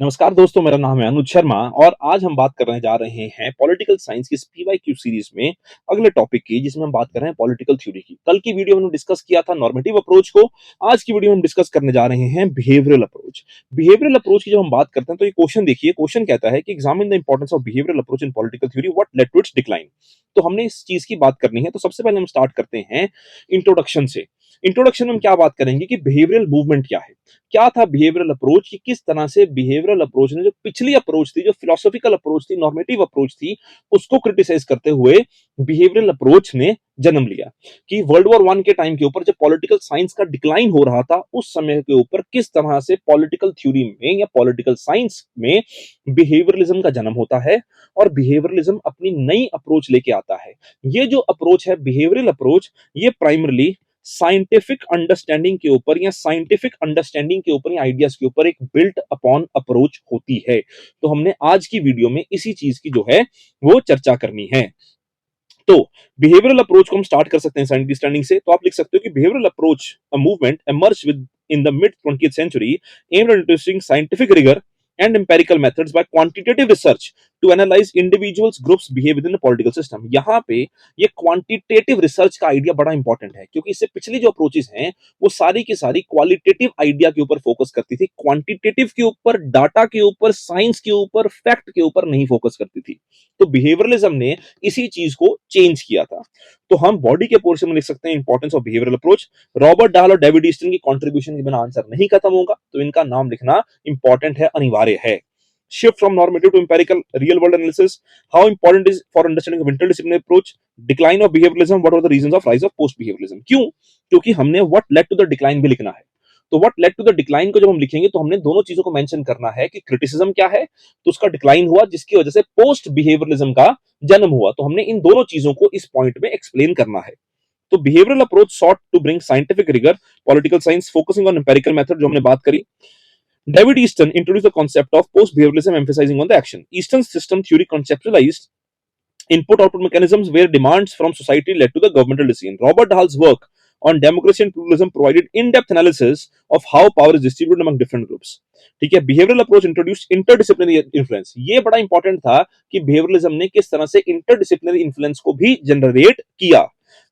नमस्कार दोस्तों, मेरा नाम है अनुज शर्मा और आज हम बात करने जा रहे हैं पॉलिटिकल साइंस की पीवाईक्यू सीरीज में अगले टॉपिक की, जिसमें हम बात कर रहे हैं पॉलिटिकल थ्योरी की। कल की वीडियो में हमने डिस्कस किया था नॉर्मेटिव अप्रोच को। आज की वीडियो में हम डिस्कस करने जा रहे हैं बिहेवियरल अप्रोच। बिहेवियरल अप्रोच की जब हम बात करते हैं तो ये क्वेश्चन देखिए, क्वेश्चन कहता है कि examine the importance of behavioural approach in political theory, what led to its decline. तो हमने इस चीज की बात करनी है, तो सबसे पहले हम स्टार्ट करते हैं इंट्रोडक्शन से। इंट्रोडक्शन में हम क्या बात करेंगे कि बिहेवियरल मूवमेंट क्या है, क्या था बिहेवियरल अप्रोच, कि किस तरह से बिहेवियरल अप्रोच ने जो पिछली अप्रोच थी, जो फिलोसॉफिकल अप्रोच थी, नॉर्मेटिव अप्रोच थी, उसको क्रिटिसाइज करते हुए बिहेवियरल अप्रोच ने जन्म लिया। कि वर्ल्ड वॉर वन के टाइम के ऊपर जब पॉलिटिकल साइंस का डिक्लाइन हो रहा था, उस समय के ऊपर किस तरह से पॉलिटिकल थ्योरी में या पॉलिटिकल साइंस में बिहेवियरलिज्म का जन्म होता है और बिहेवियरलिज्म अपनी नई अप्रोच लेके आता है। ये जो अप्रोच है बिहेवियरल अप्रोच, ये प्राइमरली साइंटिफिक अंडरस्टैंडिंग के ऊपर या साइंटिफिक अंडरस्टैंडिंग के ऊपर या आइडियाज के ऊपर एक बिल्ट अपॉन अप्रोच होती है। तो हमने आज की वीडियो में इसी चीज की जो है वो चर्चा करनी है। तो बिहेवियरल अप्रोच को हम स्टार्ट कर सकते हैं साइंटिफिक अंडरस्टैंडिंग से। तो आप लिख सकते हो कि behavioural approach a movement emerge with in the mid 20th century aimed at introducing scientific rigor and empirical methods by quantitative research to analyze individuals groups behave within the political system। यहाँ पे ये quantitative research का idea बड़ा important है, क्योंकि इससे पिछली जो अप्रोचेस हैं वो सारी की सारी क्वालिटेटिव आइडिया के ऊपर फोकस करती थी, क्वांटिटेटिव के ऊपर, डाटा के ऊपर, साइंस के ऊपर, फैक्ट के ऊपर नहीं फोकस करती थी। तो बिहेवियरलिज्म ने इसी चीज को चेंज किया था। तो हम बॉडी के पोर्शन में लिख सकते हैं importance of behavioural approach. Robert डाल और डेविड ईस्टन की कंट्रीब्यूशन के बिना आंसर नहीं खत्म होगा, तो इनका नाम लिखना इंपॉर्टेंट है, अनिवार्य है। Shift from normative to empirical real world analysis, how important is for understanding of interdisciplinary approach, decline of behavioralism, what were the reasons of rise of post behavioralism। क्यों? क्योंकि हमने what led to the decline भी लिखना है। तो what led to the decline को जब हम लिखेंगे तो हमने दोनों चीजों को मेंशन करना है कि क्रिटिसिज्म क्या है, तो उसका डिक्लाइन हुआ जिसकी वजह से पोस्ट बिहेवियरलिज्म का जन्म हुआ। तो हमने इन दोनों चीजों को इस पॉइंट में एक्सप्लेन करना है। तो behavioural approach sought to bring scientific rigor, political science focusing on empirical method जो हमने बात करी। David Easton introduced the concept of post-behavioralism, emphasizing on the action. Easton's system theory conceptualized input-output mechanisms where demands from society led to the governmental decision. Robert Dahl's work on democracy and pluralism provided in-depth analysis of how power is distributed among different groups. ठीक है, behavioural approach introduce interdisciplinary influence. ये बड़ा important था कि behaviourism ने किस तरह से इंटरडिसिप्लिनरी इन्फ्लुएंस को भी जनरेट किया।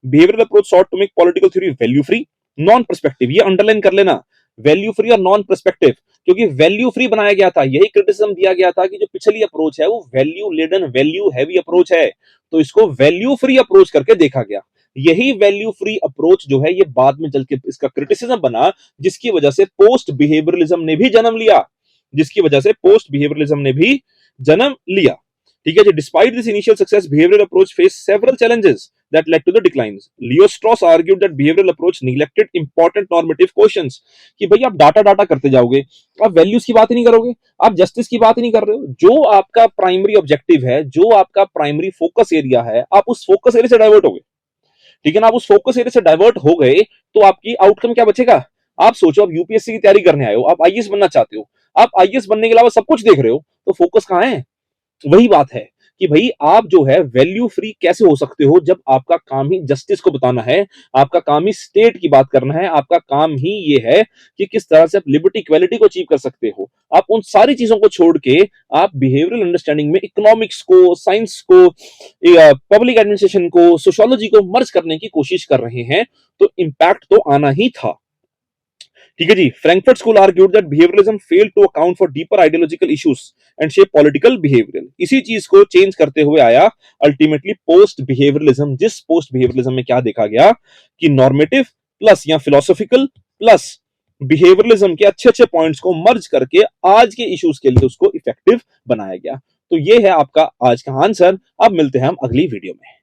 Behavioural approach sought to make political theory value free, non perspective. ये अंडरलाइन कर लेना, वैल्यू फ्री और नॉन पर्सपेक्टिव, क्योंकि वैल्यू फ्री बनाया गया था। यही क्रिटिसिज्म दिया गया था कि जो पिछली अप्रोच है वो value laden, value heavy approach है, तो इसको वैल्यू फ्री अप्रोच करके देखा गया। यही वैल्यू फ्री अप्रोच जो है ये बाद में चल के इसका क्रिटिसिज्म बना, जिसकी वजह से पोस्ट बिहेवियरलिज्म ने भी जन्म लिया, जिसकी वजह से पोस्ट बिहेवियरलिज्म ने भी जन्म लिया। ठीक है जी। Despite this initial success, behavioural approach face several challenges that led to the declines. Leo Strauss argued that behavioral approach neglected important normative questions। कि भाई आप डाटा डाटा करते जाओगे, आप वैल्यूज की बात ही नहीं करोगे, आप जस्टिस की बात ही नहीं कर रहे हो। जो आपका प्राइमरी ऑब्जेक्टिव है, जो आपका प्राइमरी फोकस एरिया है, आप उस फोकस एरिया से डाइवर्ट हो गए। ठीक है ना, आप उस फोकस एरिया से डाइवर्ट हो गए तो आपकी आउटकम क्या बचेगा। आप सोचो, आप यूपीएससी की तैयारी करने आए हो, आप आईएएस बनना चाहते हो, आप आईएएस बनने के अलावा सब कुछ देख रहे हो, तो फोकस कहां है। वही बात है कि भाई आप जो है वैल्यू फ्री कैसे हो सकते हो, जब आपका काम ही जस्टिस को बताना है, आपका काम ही स्टेट की बात करना है, आपका काम ही ये है कि किस तरह से आप लिबर्टी इक्वालिटी को अचीव कर सकते हो। आप उन सारी चीजों को छोड़ के आप बिहेवियरल अंडरस्टैंडिंग में इकोनॉमिक्स को, साइंस को, पब्लिक एडमिनिस्ट्रेशन को, सोशियोलॉजी को मर्ज करने की कोशिश कर रहे हैं, तो इंपैक्ट तो आना ही था। ठीक है जी। Frankfurt school argued that behaviouralism failed to account for deeper ideological issues and shape political behaviour. इसी चीज को चेंज करते हुए आया अल्टीमेटली पोस्ट बिहेवियरलिज्म, जिस पोस्ट बिहेवियरलिज्म में क्या देखा गया कि नॉर्मेटिव प्लस या फिलोसॉफिकल प्लस बिहेवियरलिज्म के अच्छे अच्छे पॉइंट्स को मर्ज करके आज के इश्यूज के लिए उसको इफेक्टिव बनाया गया। तो ये है आपका आज का आंसर। अब मिलते हैं हम अगली वीडियो में।